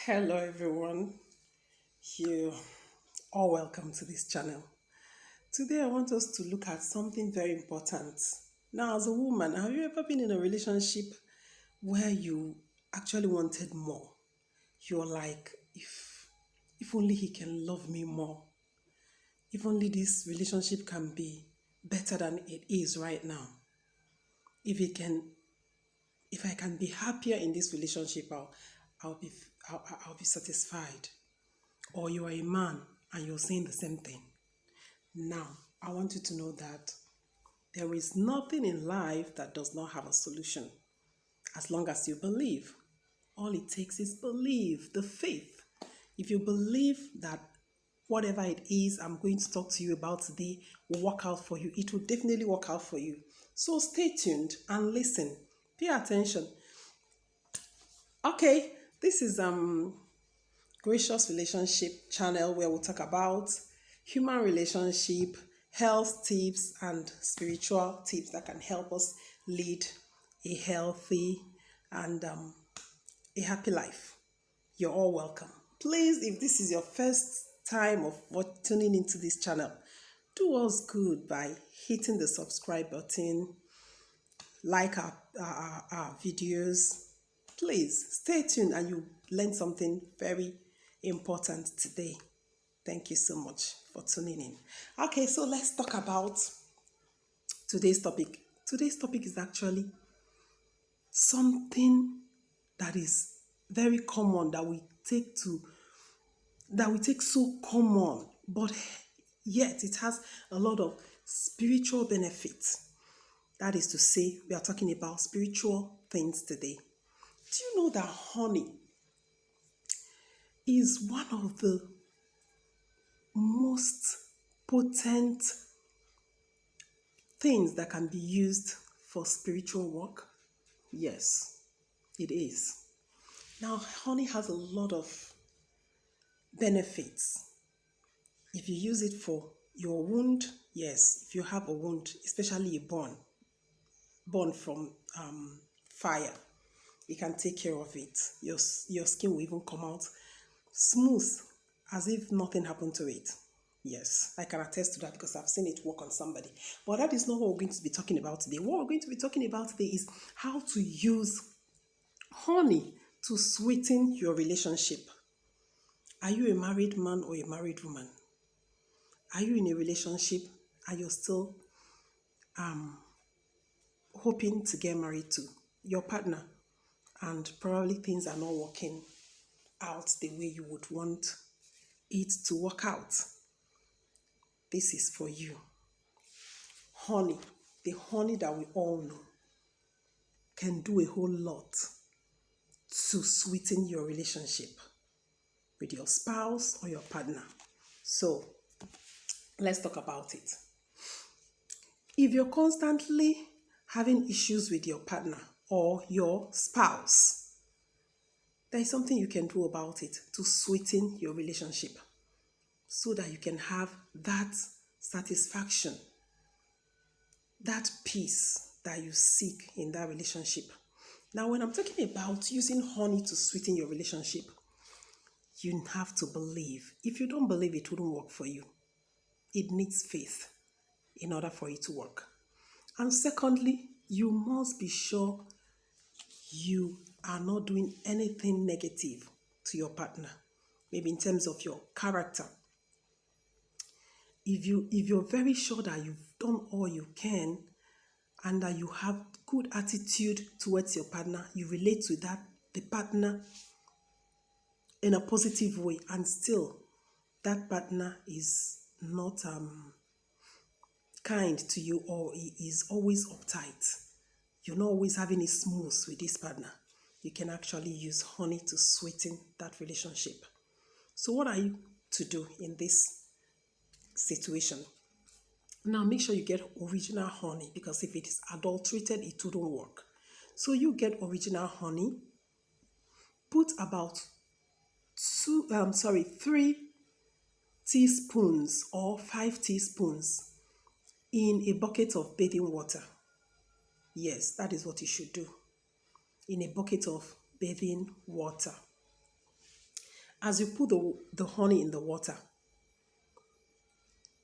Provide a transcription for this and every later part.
Hello, everyone. You are welcome to this channel. Today, I want us to look at something very important. Now, as a woman, have you ever been in a relationship where you actually wanted more? You're like, if only he can love me more. If only this relationship can be better than it is right now. If it can, if I can be happier in this relationship, I'll be, I'll be satisfied. Or you are a man and you're saying the same thing. Now, I want you to know that there is nothing in life that does not have a solution as long as you believe. All it takes is believe, the faith. If you believe that whatever it is I'm going to talk to you about today will work out for you, it will definitely work out for you. So stay tuned and listen. Pay attention. Okay, this is Gracious Relationship channel where we talk about human relationship, health tips, and spiritual tips that can help us lead a healthy and a happy life. You're all welcome. Please, if this is your first time of tuning into this channel, do us good by hitting the subscribe button, like our videos. Please stay tuned and you learn something very important today. Thank you so much for tuning in. Okay, so let's talk about today's topic. Today's topic is actually something that is very common that we take so common, but yet it has a lot of spiritual benefits. That is to say, we are talking about spiritual things today. Do you know that honey is one of the most potent things that can be used for spiritual work? Yes, it is. Now, honey has a lot of benefits. If you use it for your wound, yes, if you have a wound, especially a burn from fire, it can take care of it. Your skin will even come out smooth as if nothing happened to it. Yes, I can attest to that because I've seen it work on somebody. But that is not what we're going to be talking about today. What we're going to be talking about today is how to use honey to sweeten your relationship. Are you a married man or a married woman? Are you in a relationship and you're still hoping to get married to your partner and probably things are not working out the way you would want it to work out? This is for you. Honey, the honey that we all know, can do a whole lot to sweeten your relationship with your spouse or your partner. So, let's talk about it. If you're constantly having issues with your partner or your spouse, there is something you can do about it to sweeten your relationship so that you can have that satisfaction, that peace that you seek in that relationship. Now, when I'm talking about using honey to sweeten your relationship, you have to believe. If you don't believe, it wouldn't work for you. It needs faith in order for it to work. And secondly, you must be sure you are not doing anything negative to your partner, maybe in terms of your character. If you're very sure that you've done all you can and that you have good attitude towards your partner, you relate to the partner in a positive way, and still that partner is not kind to you or he is always uptight, you're not always having it smooth with this partner, you can actually use honey to sweeten that relationship. So what are you to do in this situation? Now make sure you get original honey, because if it is adulterated, it wouldn't work. So you get original honey, put about 3 teaspoons or 5 teaspoons in a bucket of bathing water. Yes, that is what you should do. In a bucket of bathing water. As you put the honey in the water,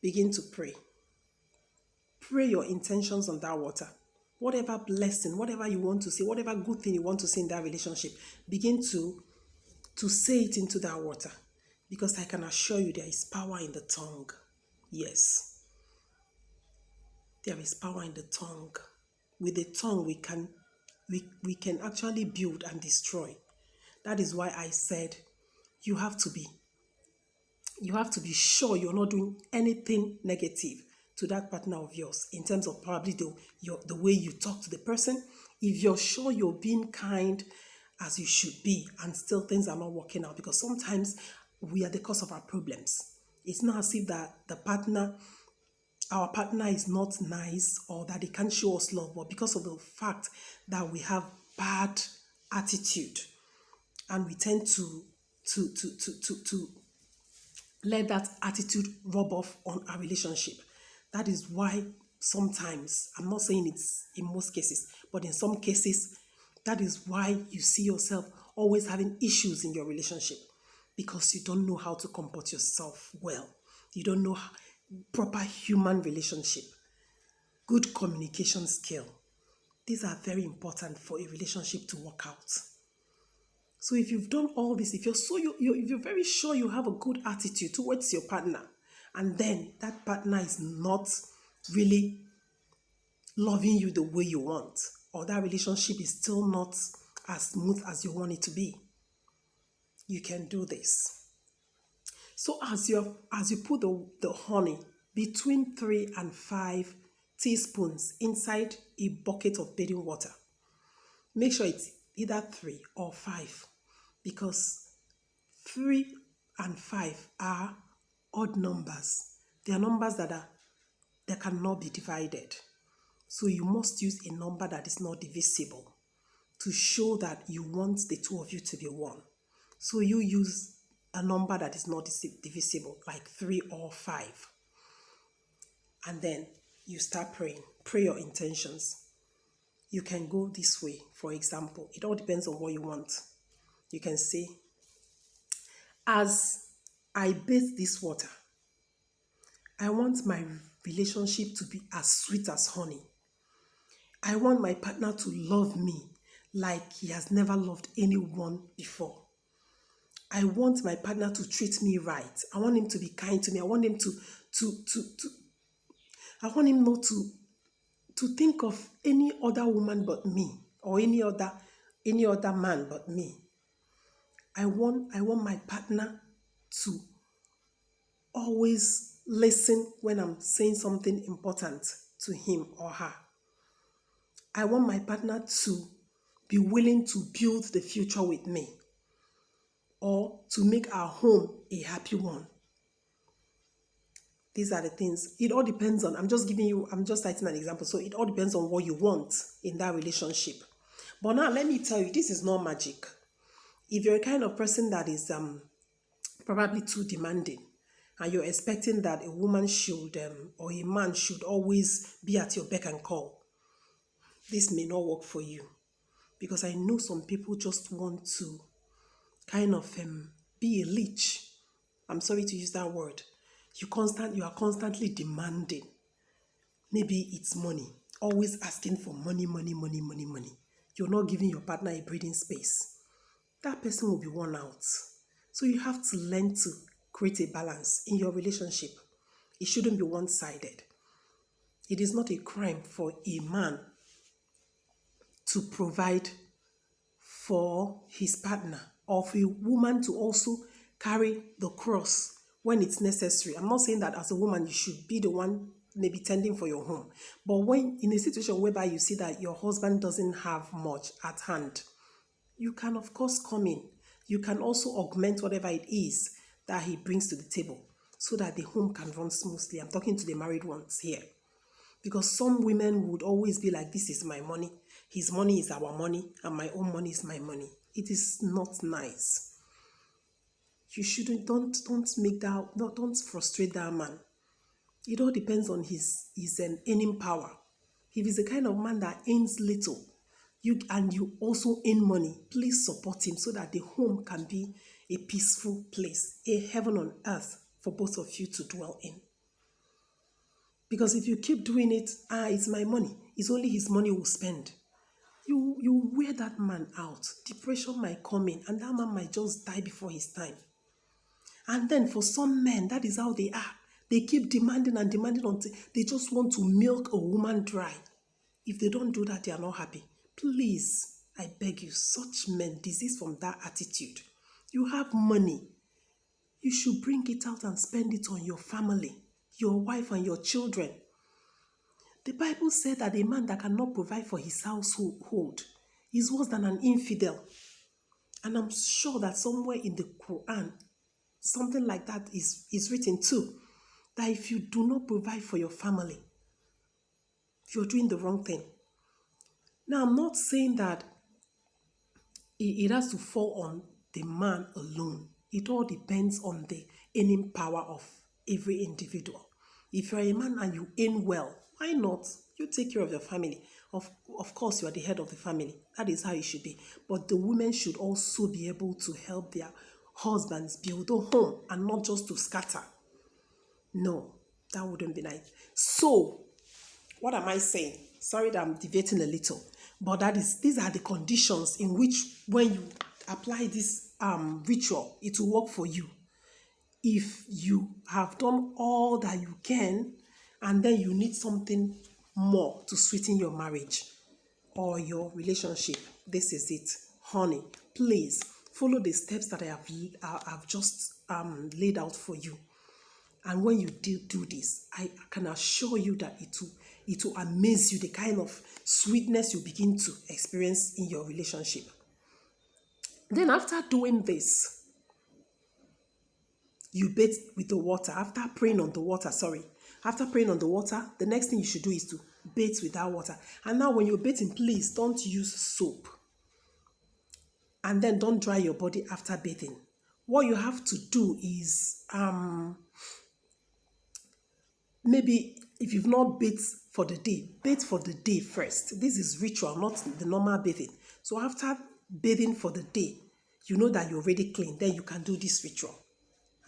begin to pray. Pray your intentions on that water. Whatever blessing, whatever you want to say, whatever good thing you want to say in that relationship, begin to say it into that water. Because I can assure you there is power in the tongue. Yes, there is power in the tongue. With the tongue, we can actually build and destroy. That is why I said you have to be sure you're not doing anything negative to that partner of yours in terms of probably the way you talk to the person. If you're sure you're being kind as you should be and still things are not working out, because sometimes we are the cause of our problems. It's not as if that our partner is not nice or that they can't show us love, but because of the fact that we have bad attitude and we tend to let that attitude rub off on our relationship. That is why sometimes, I'm not saying it's in most cases, but in some cases, that is why you see yourself always having issues in your relationship, because you don't know how to comport yourself well. You don't know proper human relationship, good communication skill. These are very important for a relationship to work out. So if you've done all this, if you're very sure you have a good attitude towards your partner, and then that partner is not really loving you the way you want, or that relationship is still not as smooth as you want it to be, you can do this. So as you put the honey between 3 and 5 teaspoons inside a bucket of bathing water, make sure it's either 3 or 5, because 3 and 5 are odd numbers. They are numbers that cannot be divided. So you must use a number that is not divisible to show that you want the two of you to be one. So you use a number that is not divisible, like 3 or 5. And then you start praying. Pray your intentions. You can go this way, for example. It all depends on what you want. You can say, as I bathe this water, I want my relationship to be as sweet as honey. I want my partner to love me like he has never loved anyone before. I want my partner to treat me right. I want him to be kind to me. I want him I want him not to think of any other woman but me, or any other man but me. I want my partner to always listen when I'm saying something important to him or her. I want my partner to be willing to build the future with me, or to make our home a happy one. These are the things. It all depends on, I'm just citing an example. So it all depends on what you want in that relationship. But now let me tell you, this is not magic. If you're a kind of person that is probably too demanding, and you're expecting that a woman should or a man should always be at your beck and call, this may not work for you. Because I know some people just want to kind of be a leech. I'm sorry to use that word. You are constantly demanding. Maybe it's money. Always asking for money, money, money, money, money. You're not giving your partner a breathing space. That person will be worn out. So you have to learn to create a balance in your relationship. It shouldn't be one-sided. It is not a crime for a man to provide for his partner, or for a woman to also carry the cross when it's necessary. I'm not saying that as a woman you should be the one maybe tending for your home, but when in a situation whereby you see that your husband doesn't have much at hand, you can of course come in. You can also augment whatever it is that he brings to the table, so that the home can run smoothly. I'm talking to the married ones here. Because some women would always be like, this is my money, his money is our money, and my own money is my money. It is not nice. You shouldn't, don't make that, don't frustrate that man. It all depends on his earning power. If he's the kind of man that earns little, you also earn money, please support him so that the home can be a peaceful place, a heaven on earth for both of you to dwell in. Because if you keep doing it, it's my money, it's only his money we'll spend. You wear that man out. Depression might come in, and that man might just die before his time. And then for some men, that is how they are. They keep demanding and demanding until they just want to milk a woman dry. If they don't do that, they are not happy. Please, I beg you, such men desist from that attitude. You have money. You should bring it out and spend it on your family, your wife and your children. The Bible said that a man that cannot provide for his household is worse than an infidel. And I'm sure that somewhere in the Quran, something like that is written too. That if you do not provide for your family, you're doing the wrong thing. Now, I'm not saying that it has to fall on the man alone. It all depends on the earning power of every individual. If you're a man and you earn well, why not? You take care of your family. Of course, you are the head of the family. That is how it should be. But the women should also be able to help their husbands build a home and not just to scatter. No, that wouldn't be nice. So, what am I saying? Sorry that I'm deviating a little. But these are the conditions in which when you apply this ritual, it will work for you. If you have done all that you can, and then you need something more to sweeten your marriage or your relationship, this is it. Honey, please follow the steps that I have just laid out for you. And when you do this, I can assure you that it will amaze you, the kind of sweetness you begin to experience in your relationship. Then after doing this, you bathe with the water. After praying on the water, the next thing you should do is to bathe with that water. And now when you're bathing, please don't use soap. And then don't dry your body after bathing. What you have to do is, maybe if you've not bathed for the day, bathe for the day first. This is ritual, not the normal bathing. So after bathing for the day, you know that you're already clean. Then you can do this ritual.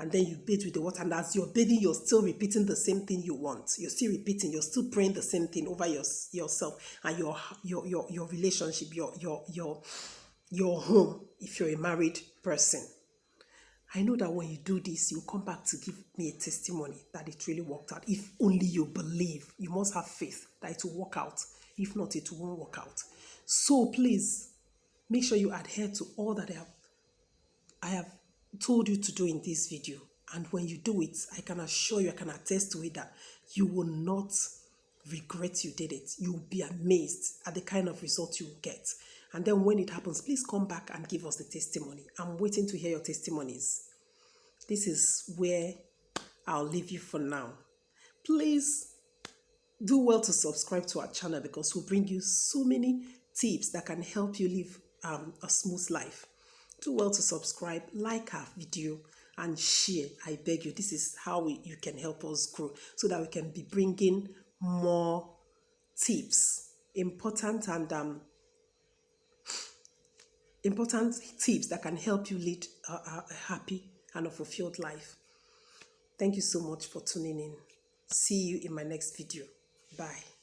And then you bathe with the water. And as you're bathing, you're still repeating the same thing you want. You're still repeating. You're still praying the same thing over yourself and your relationship, your home, if you're a married person. I know that when you do this, you come back to give me a testimony that it really worked out. If only you believe, you must have faith that it will work out. If not, it won't work out. So please, make sure you adhere to all that I have told you to do in this video. And when you do it, I can assure you, I can attest to it that you will not regret you did it. You will be amazed at the kind of result you will get. And then when it happens, please come back and give us the testimony. I'm waiting to hear your testimonies. This is where I'll leave you for now. Please do well to subscribe to our channel because we'll bring you so many tips that can help you live a smooth life. Do well to subscribe, like our video, and share. I beg you. This is how you can help us grow so that we can be bringing more tips, important tips that can help you lead a happy and a fulfilled life. Thank you so much for tuning in. See you in my next video. Bye.